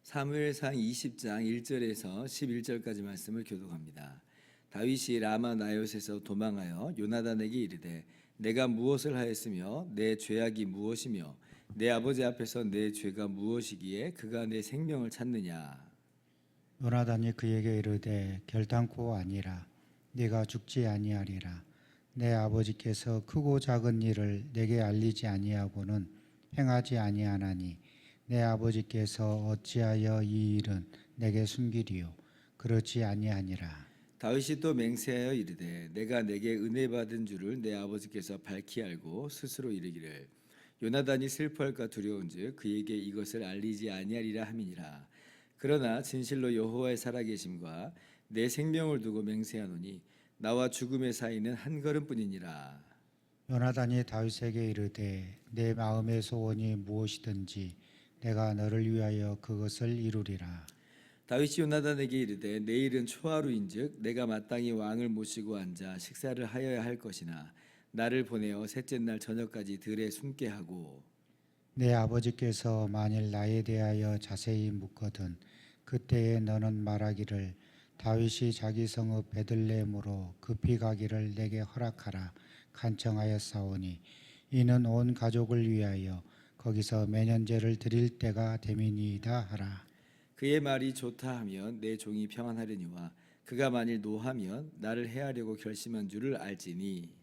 사무엘상 20장 1절에서 11절까지 말씀을 교독합니다. 다윗이 라마 나요스에서 도망하여 요나단에게 이르되 내가 무엇을 하였으며 내 죄악이 무엇이며 내 아버지 앞에서 내 죄가 무엇이기에 그가 내 생명을 찾느냐. 요나단이 그에게 이르되 결단코 아니라 네가 죽지 아니하리라. 내 아버지께서 크고 작은 일을 내게 알리지 아니하고는 행하지 아니하나니 내 아버지께서 어찌하여 이 일은 내게 숨기리요 그렇지 아니하니라. 다윗이 또 맹세하여 이르되 내가 내게 은혜 받은 줄을 내 아버지께서 밝히 알고 스스로 이르기를 요나단이 슬퍼할까 두려운즉 그에게 이것을 알리지 아니하리라 함이니라. 그러나 진실로 여호와의 살아계심과 내 생명을 두고 맹세하노니 나와 죽음의 사이는 한 걸음뿐이니라. 요나단이 다윗에게 이르되 내 마음의 소원이 무엇이든지 내가 너를 위하여 그것을 이루리라. 다윗이 요나단에게 이르되 내일은 초하루인즉 내가 마땅히 왕을 모시고 앉아 식사를 하여야 할 것이나 나를 보내어 셋째 날 저녁까지 들에 숨게 하고 내 아버지께서 만일 나에 대하여 자세히 묻거든 그때에 너는 말하기를 다윗이 자기 성읍 베들레헴으로 급히 가기를 내게 허락하라 간청하였사오니 이는 온 가족을 위하여 거기서 매년제를 드릴 때가 됨이니이다 하라. 그의 말이 좋다 하면 내 종이 평안하려니와 그가 만일 노하면 나를 해하려고 결심한 줄을 알지니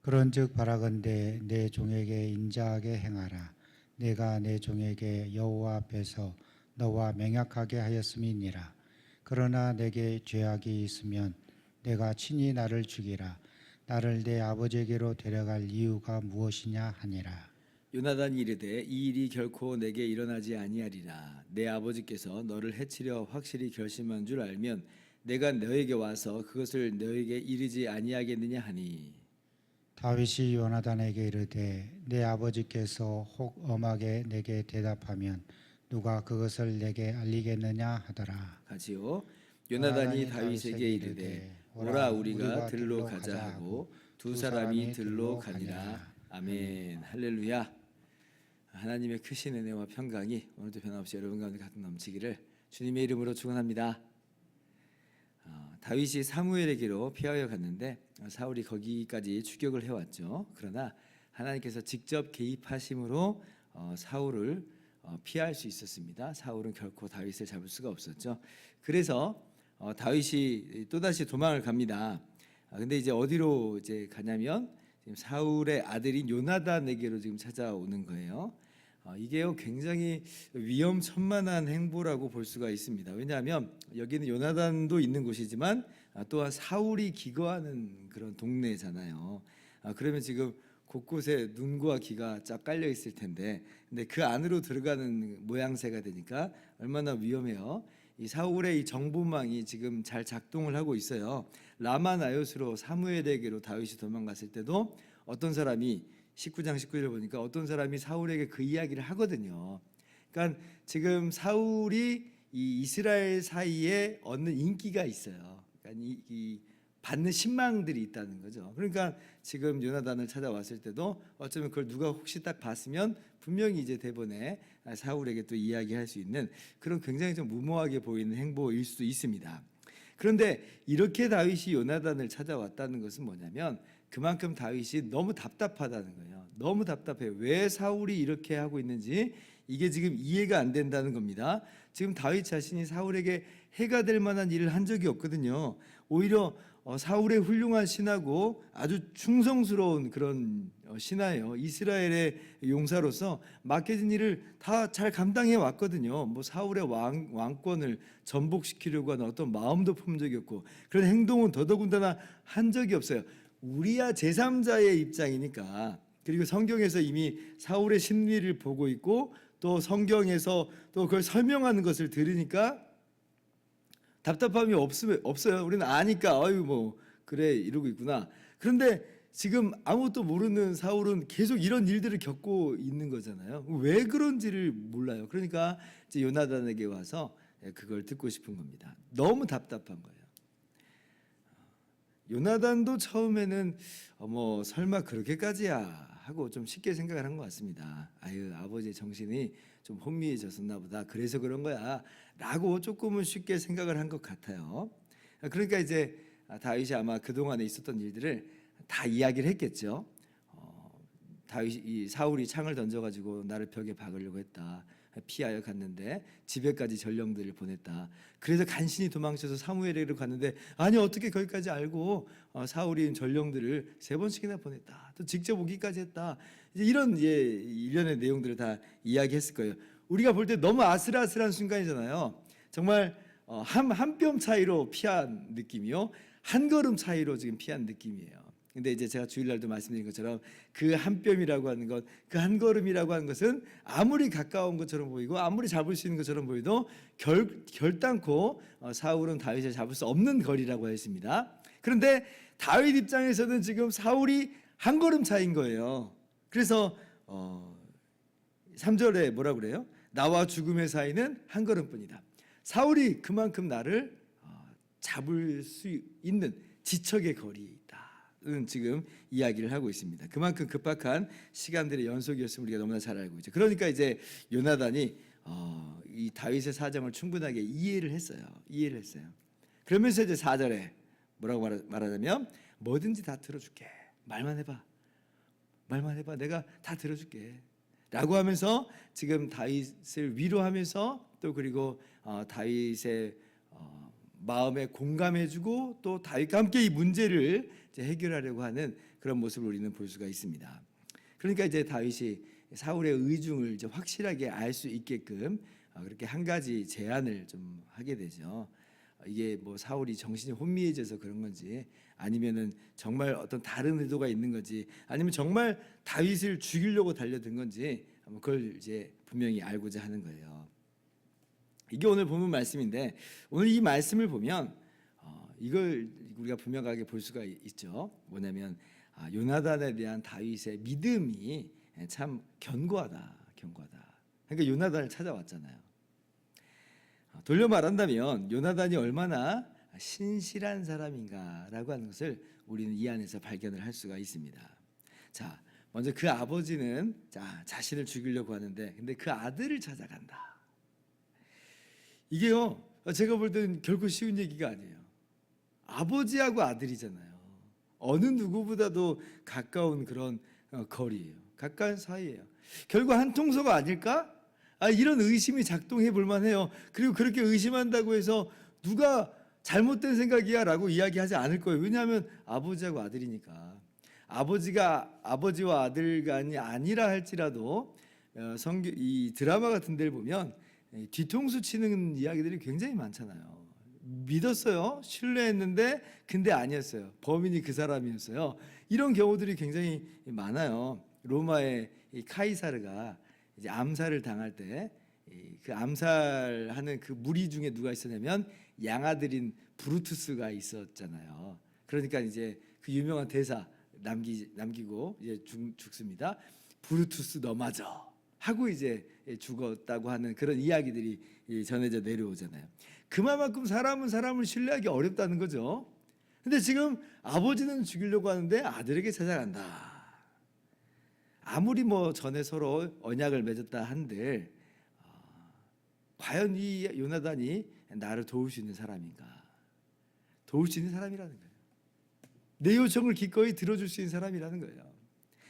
그런즉 바라건대 내 종에게 인자하게 행하라. 내가 내 종에게 여호와 앞에서 너와 맹약하게 하였음이니라. 그러나 내게 죄악이 있으면 내가 친히 나를 죽이라. 나를 내 아버지에게로 데려갈 이유가 무엇이냐 하니라. 요나단이 이르되 이 일이 결코 내게 일어나지 아니하리라. 내 아버지께서 너를 해치려 확실히 결심한 줄 알면 내가 너에게 와서 그것을 너에게 이르지 아니하겠느냐 하니 다윗이 요나단에게 이르되 내 아버지께서 혹 엄하게 내게 대답하면 누가 그것을 내게 알리겠느냐 하더라. 같이요. 요나단이 다윗에게 이르되 오라 우리가 들로 가자 하고 두 사람이 들로 가니라. 아멘. 할렐루야. 하나님의 크신 은혜와 평강이 오늘도 변함없이 여러분 가운데 가득 넘치기를 주님의 이름으로 축원합니다. 다윗이 사무엘에게로 피하여 갔는데 사울이 거기까지 추격을 해왔죠. 그러나 하나님께서 직접 개입하심으로 사울을 피할 수 있었습니다. 사울은 결코 다윗을 잡을 수가 없었죠. 그래서 다윗이 또다시 도망을 갑니다. 근데 이제 어디로 이제 가냐면 지금 사울의 아들인 요나단에게로 지금 찾아오는 거예요. 이게요 굉장히 위험천만한 행보라고 볼 수가 있습니다. 왜냐하면 여기는 요나단도 있는 곳이지만 또한 사울이 기거하는 그런 동네잖아요. 그러면 지금 곳곳에 눈과 귀가 쫙 깔려 있을 텐데, 근데 그 안으로 들어가는 모양새가 되니까 얼마나 위험해요. 이 사울의 이 정보망이 지금 잘 작동을 하고 있어요. 라마 나요스로 사무엘에게로 다윗이 도망갔을 때도 어떤 사람이 19장 19절을 보니까 어떤 사람이 사울에게 그 이야기를 하거든요. 그러니까 지금 사울이 이 이스라엘 사이에 얻는 인기가 있어요. 그러니까 이 받는 신망들이 있다는 거죠. 그러니까 지금 요나단을 찾아왔을 때도 어쩌면 그걸 누가 혹시 딱 봤으면 분명히 이제 대본에 사울에게 또 이야기할 수 있는 그런 굉장히 좀 무모하게 보이는 행보일 수도 있습니다. 그런데 이렇게 다윗이 요나단을 찾아왔다는 것은 뭐냐면 그만큼 다윗이 너무 답답하다는 거예요. 너무 답답해요. 왜 사울이 이렇게 하고 있는지 이게 지금 이해가 안 된다는 겁니다. 지금 다윗 자신이 사울에게 해가 될 만한 일을 한 적이 없거든요. 오히려 사울의 훌륭한 신하고 아주 충성스러운 그런 신하예요. 이스라엘의 용사로서 맡겨진 일을 다 잘 감당해 왔거든요. 뭐 사울의 왕권을 전복시키려고 하는 어떤 마음도 품 적이 없고 그런 행동은 더더군다나 한 적이 없어요. 우리야 제3자의 입장이니까. 그리고 성경에서 이미 사울의 심리를 보고 있고 또 성경에서 또 그걸 설명하는 것을 들으니까 답답함이 없어요. 우리는 아니까 아유 뭐 그래 이러고 있구나. 그런데 지금 아무것도 모르는 사울은 계속 이런 일들을 겪고 있는 거잖아요. 왜 그런지를 몰라요. 그러니까 이제 요나단에게 와서 그걸 듣고 싶은 겁니다. 너무 답답한 거예요. 요나단도 처음에는 뭐 설마 그렇게까지야 하고 좀 쉽게 생각을 한 것 같습니다. 아유, 아버지의 정신이 좀 혼미해졌었나 보다. 그래서 그런 거야 라고 조금은 쉽게 생각을 한 것 같아요. 그러니까 이제 다윗이 아마 그동안에 있었던 일들을 다 이야기를 했겠죠. 다윗이 사울이 창을 던져가지고 나를 벽에 박으려고 했다. 피하여 갔는데 집에까지 전령들을 보냈다. 그래서 간신히 도망쳐서 사무엘에게로 갔는데 아니 어떻게 거기까지 알고 사울이 전령들을 3번씩이나 보냈다. 또 직접 오기까지 했다. 이제 이런 일련의 내용들을 다 이야기했을 거예요. 우리가 볼 때 너무 아슬아슬한 순간이잖아요. 정말 한 뼘 차이로 피한 느낌이요, 한 걸음 차이로 지금 피한 느낌이에요. 근데 이제 제가 주일날도 말씀드린 것처럼 그 한 뼘이라고 하는 것, 그 한 걸음이라고 하는 것은 아무리 가까운 것처럼 보이고 아무리 잡을 수 있는 것처럼 보여도 결단코 사울은 다윗을 잡을 수 없는 거리라고 했습니다. 그런데 다윗 입장에서는 지금 사울이 한 걸음 차이인 거예요. 그래서 3절에 뭐라 그래요? 나와 죽음의 사이는 한 걸음뿐이다. 사울이 그만큼 나를 잡을 수 있는 지척의 거리에 있다는 지금 이야기를 하고 있습니다. 그만큼 급박한 시간들의 연속이었음을 우리가 너무나 잘 알고 있죠. 그러니까 이제 요나단이 이 다윗의 사정을 충분하게 이해를 했어요. 그러면서 이제 4절에 뭐라고 말하냐면 뭐든지 다 들어줄게. 말만 해봐. 내가 다 들어줄게. 라고 하면서 지금 다윗을 위로하면서 또 그리고 다윗의 마음에 공감해주고 또 다윗과 함께 이 문제를 이제 해결하려고 하는 그런 모습을 우리는 볼 수가 있습니다. 그러니까 이제 다윗이 사울의 의중을 이제 확실하게 알 수 있게끔 그렇게 한 가지 제안을 좀 하게 되죠. 이게 뭐 사울이 정신이 혼미해져서 그런 건지 아니면은 정말 어떤 다른 의도가 있는 건지 아니면 정말 다윗을 죽이려고 달려든 건지 그걸 이제 분명히 알고자 하는 거예요. 이게 오늘 본문 말씀인데 오늘 이 말씀을 보면 이걸 우리가 분명하게 볼 수가 있죠. 뭐냐면 요나단에 대한 다윗의 믿음이 참 견고하다. 그러니까 요나단을 찾아왔잖아요. 돌려 말한다면 요나단이 얼마나 신실한 사람인가라고 하는 것을 우리는 이 안에서 발견을 할 수가 있습니다. 자, 먼저 그 아버지는 자신을 죽이려고 하는데 근데 그 아들을 찾아간다. 이게요, 제가 볼 때는 결코 쉬운 얘기가 아니에요. 아버지하고 아들이잖아요. 어느 누구보다도 가까운 그런 거리예요. 가까운 사이예요. 결국 한 통소가 아닐까? 이런 의심이 작동해 볼 만해요. 그리고 그렇게 의심한다고 해서 누가 잘못된 생각이야 라고 이야기하지 않을 거예요. 왜냐하면 아버지하고 아들이니까. 아버지와 아들 간이 아니라 할지라도 이 드라마 같은 데를 보면 뒤통수 치는 이야기들이 굉장히 많잖아요. 믿었어요. 신뢰했는데 근데 아니었어요. 범인이 그 사람이었어요. 이런 경우들이 굉장히 많아요. 로마의 이 카이사르가 이제 암살을 당할 때 그 암살하는 그 무리 중에 누가 있었냐면 양아들인 브루투스가 있었잖아요. 그러니까 이제 그 유명한 대사 남기고 이제 죽습니다. 브루투스 너 맞아 하고 이제 죽었다고 하는 그런 이야기들이 전해져 내려오잖아요. 그만큼 사람은 사람을 신뢰하기 어렵다는 거죠. 근데 지금 아버지는 죽이려고 하는데 아들에게 찾아간다. 아무리 뭐 전에 서로 언약을 맺었다 한들 과연 이 요나단이 나를 도울 수 있는 사람인가? 도울 수 있는 사람이라는 거예요. 내 요청을 기꺼이 들어줄 수 있는 사람이라는 거예요.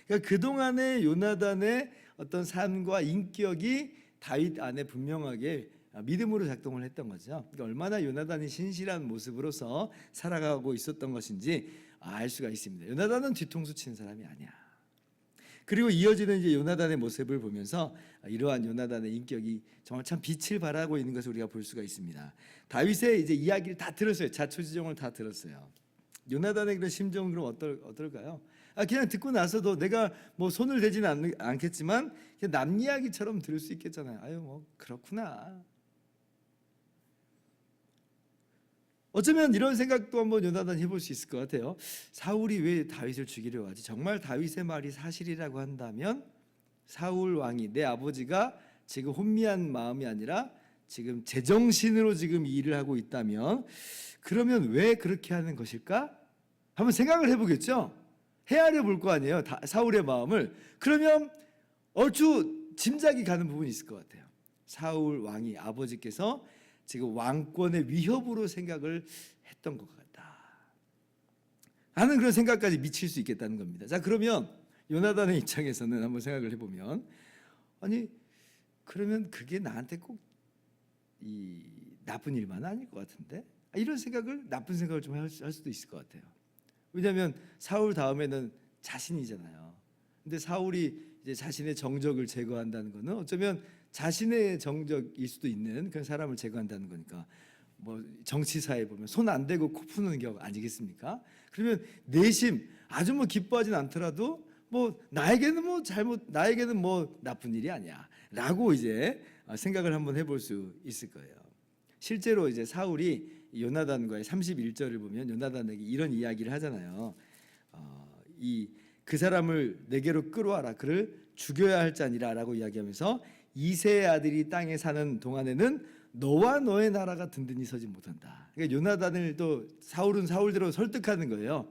그러니까 그동안의 요나단의 어떤 삶과 인격이 다윗 안에 분명하게 믿음으로 작동을 했던 거죠. 그러니까 얼마나 요나단이 신실한 모습으로서 살아가고 있었던 것인지 알 수가 있습니다. 요나단은 뒤통수 치는 사람이 아니야. 그리고 이어지는 이제 요나단의 모습을 보면서 이러한 요나단의 인격이 정말 참 빛을 발하고 있는 것을 우리가 볼 수가 있습니다. 다윗의 이제 이야기를 다 들었어요. 자초지종을 다 들었어요. 요나단의 그런 심정은 그럼 어떨까요? 그냥 듣고 나서도 내가 뭐 손을 대지는 않겠지만 그냥 남 이야기처럼 들을 수 있겠잖아요. 아유 뭐 그렇구나. 어쩌면 이런 생각도 한번 요나단이 해볼 수 있을 것 같아요. 사울이 왜 다윗을 죽이려고 하지? 정말 다윗의 말이 사실이라고 한다면 사울 왕이, 내 아버지가 지금 혼미한 마음이 아니라 지금 제정신으로 지금 이 일을 하고 있다면 그러면 왜 그렇게 하는 것일까? 한번 생각을 해보겠죠. 헤아려 볼 거 아니에요, 사울의 마음을. 그러면 얼추 짐작이 가는 부분이 있을 것 같아요. 사울 왕이, 아버지께서 지금 왕권의 위협으로 생각을 했던 것 같다 하는 그런 생각까지 미칠 수 있겠다는 겁니다. 자, 그러면 요나단의 입장에서는 한번 생각을 해보면, 아니 그러면 그게 나한테 꼭 이 나쁜 일만 아닐 것 같은데, 이런 생각을, 나쁜 생각을 좀 할 수도 있을 것 같아요. 왜냐하면 사울 다음에는 자신이잖아요. 근데 사울이 이제 자신의 정적을 제거한다는 것은 어쩌면 자신의 정적일 수도 있는 그런 사람을 제거한다는 거니까, 뭐 정치사에 보면 손 안 대고 코 푸는 격 아니겠습니까? 그러면 내심 아주 뭐 기뻐하진 않더라도 뭐 나에게는 뭐 나쁜 일이 아니야라고 이제 생각을 한번 해볼 수 있을 거예요. 실제로 이제 사울이 요나단과의 31절을 보면 요나단에게 이런 이야기를 하잖아요. 그 사람을 내게로 끌어와라, 그를 죽여야 할 자니라라고 이야기하면서 이세의 아들이 땅에 사는 동안에는 너와 너의 나라가 든든히 서지 못한다. 그러니까 요나단을 또 사울은 사울대로 설득하는 거예요.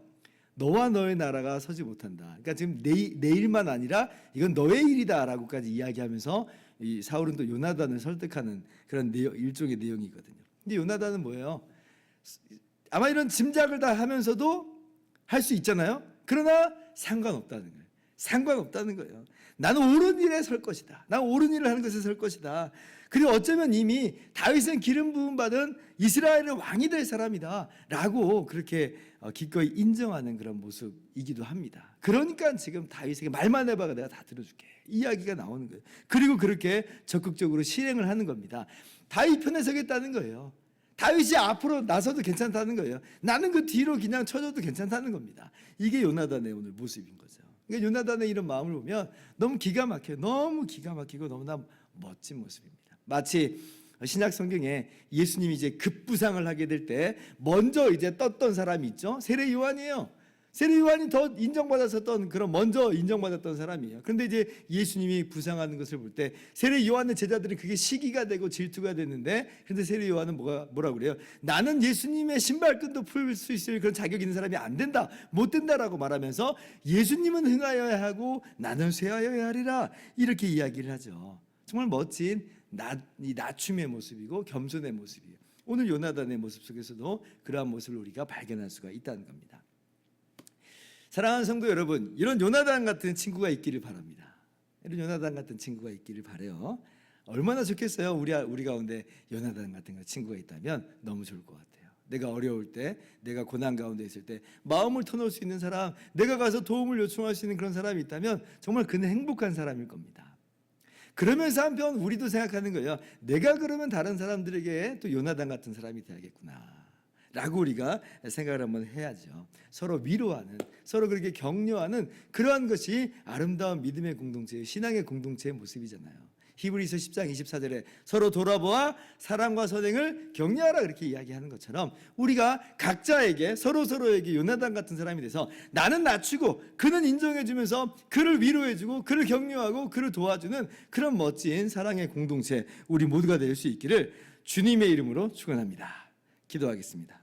너와 너의 나라가 서지 못한다. 그러니까 지금 내 일만 아니라 이건 너의 일이다라고까지 이야기하면서 이 사울은 또 요나단을 설득하는 그런 일종의 내용이거든요. 근데 요나단은 뭐예요? 아마 이런 짐작을 다 하면서도 할 수 있잖아요. 그러나 상관없다는 거예요. 상관없다는 거예요. 나는 옳은 일에 설 것이다. 나는 옳은 일을 하는 것에 설 것이다. 그리고 어쩌면 이미 다윗은 기름 부음 받은 이스라엘의 왕이 될 사람이다 라고 그렇게 기꺼이 인정하는 그런 모습이기도 합니다. 그러니까 지금 다윗에게 말만 해봐가 내가 다 들어줄게, 이야기가 나오는 거예요. 그리고 그렇게 적극적으로 실행을 하는 겁니다. 다윗 편에 서겠다는 거예요. 다윗이 앞으로 나서도 괜찮다는 거예요. 나는 그 뒤로 그냥 쳐줘도 괜찮다는 겁니다. 이게 요나단의 오늘 모습인 거죠. 그러니까 요나단의 이런 마음을 보면 너무 기가 막혀요. 너무 기가 막히고 너무나 멋진 모습입니다. 마치 신약 성경에 예수님이 이제 급부상을 하게 될 때 먼저 이제 떴던 사람이 있죠. 세례 요한이에요. 세례 요한이 더 인정받았었던, 그런 먼저 인정받았던 사람이에요. 그런데 이제 예수님이 부상하는 것을 볼 때 세례 요한의 제자들은 그게 시기가 되고 질투가 됐는데, 그런데 세례 요한은 뭐라고 그래요? 나는 예수님의 신발끈도 풀 수 있을 그런 자격 있는 사람이 안 된다, 못 된다라고 말하면서 예수님은 흥하여야 하고 나는 쇠하여야 하리라, 이렇게 이야기를 하죠. 정말 멋진 이 낮춤의 모습이고 겸손의 모습이에요. 오늘 요나단의 모습 속에서도 그러한 모습을 우리가 발견할 수가 있다는 겁니다. 사랑하는 성도 여러분, 이런 요나단 같은 친구가 있기를 바랍니다. 이런 요나단 같은 친구가 있기를 바라요. 얼마나 좋겠어요. 우리 가운데 요나단 같은 친구가 있다면 너무 좋을 것 같아요. 내가 어려울 때, 내가 고난 가운데 있을 때 마음을 터놓을 수 있는 사람, 내가 가서 도움을 요청할 수 있는 그런 사람이 있다면 정말 그는 행복한 사람일 겁니다. 그러면서 한편 우리도 생각하는 거예요. 내가 그러면 다른 사람들에게 또 요나단 같은 사람이 돼야겠구나 라고 우리가 생각을 한번 해야죠. 서로 위로하는, 서로 그렇게 격려하는 그러한 것이 아름다운 믿음의 공동체, 신앙의 공동체의 모습이잖아요. 히브리서 10장 24절에 서로 돌아보아 사랑과 선행을 격려하라, 그렇게 이야기하는 것처럼 우리가 각자에게 서로에게 요나단 같은 사람이 돼서 나는 낮추고 그는 인정해주면서 그를 위로해주고 그를 격려하고 그를 도와주는 그런 멋진 사랑의 공동체, 우리 모두가 될 수 있기를 주님의 이름으로 축원합니다. 기도하겠습니다.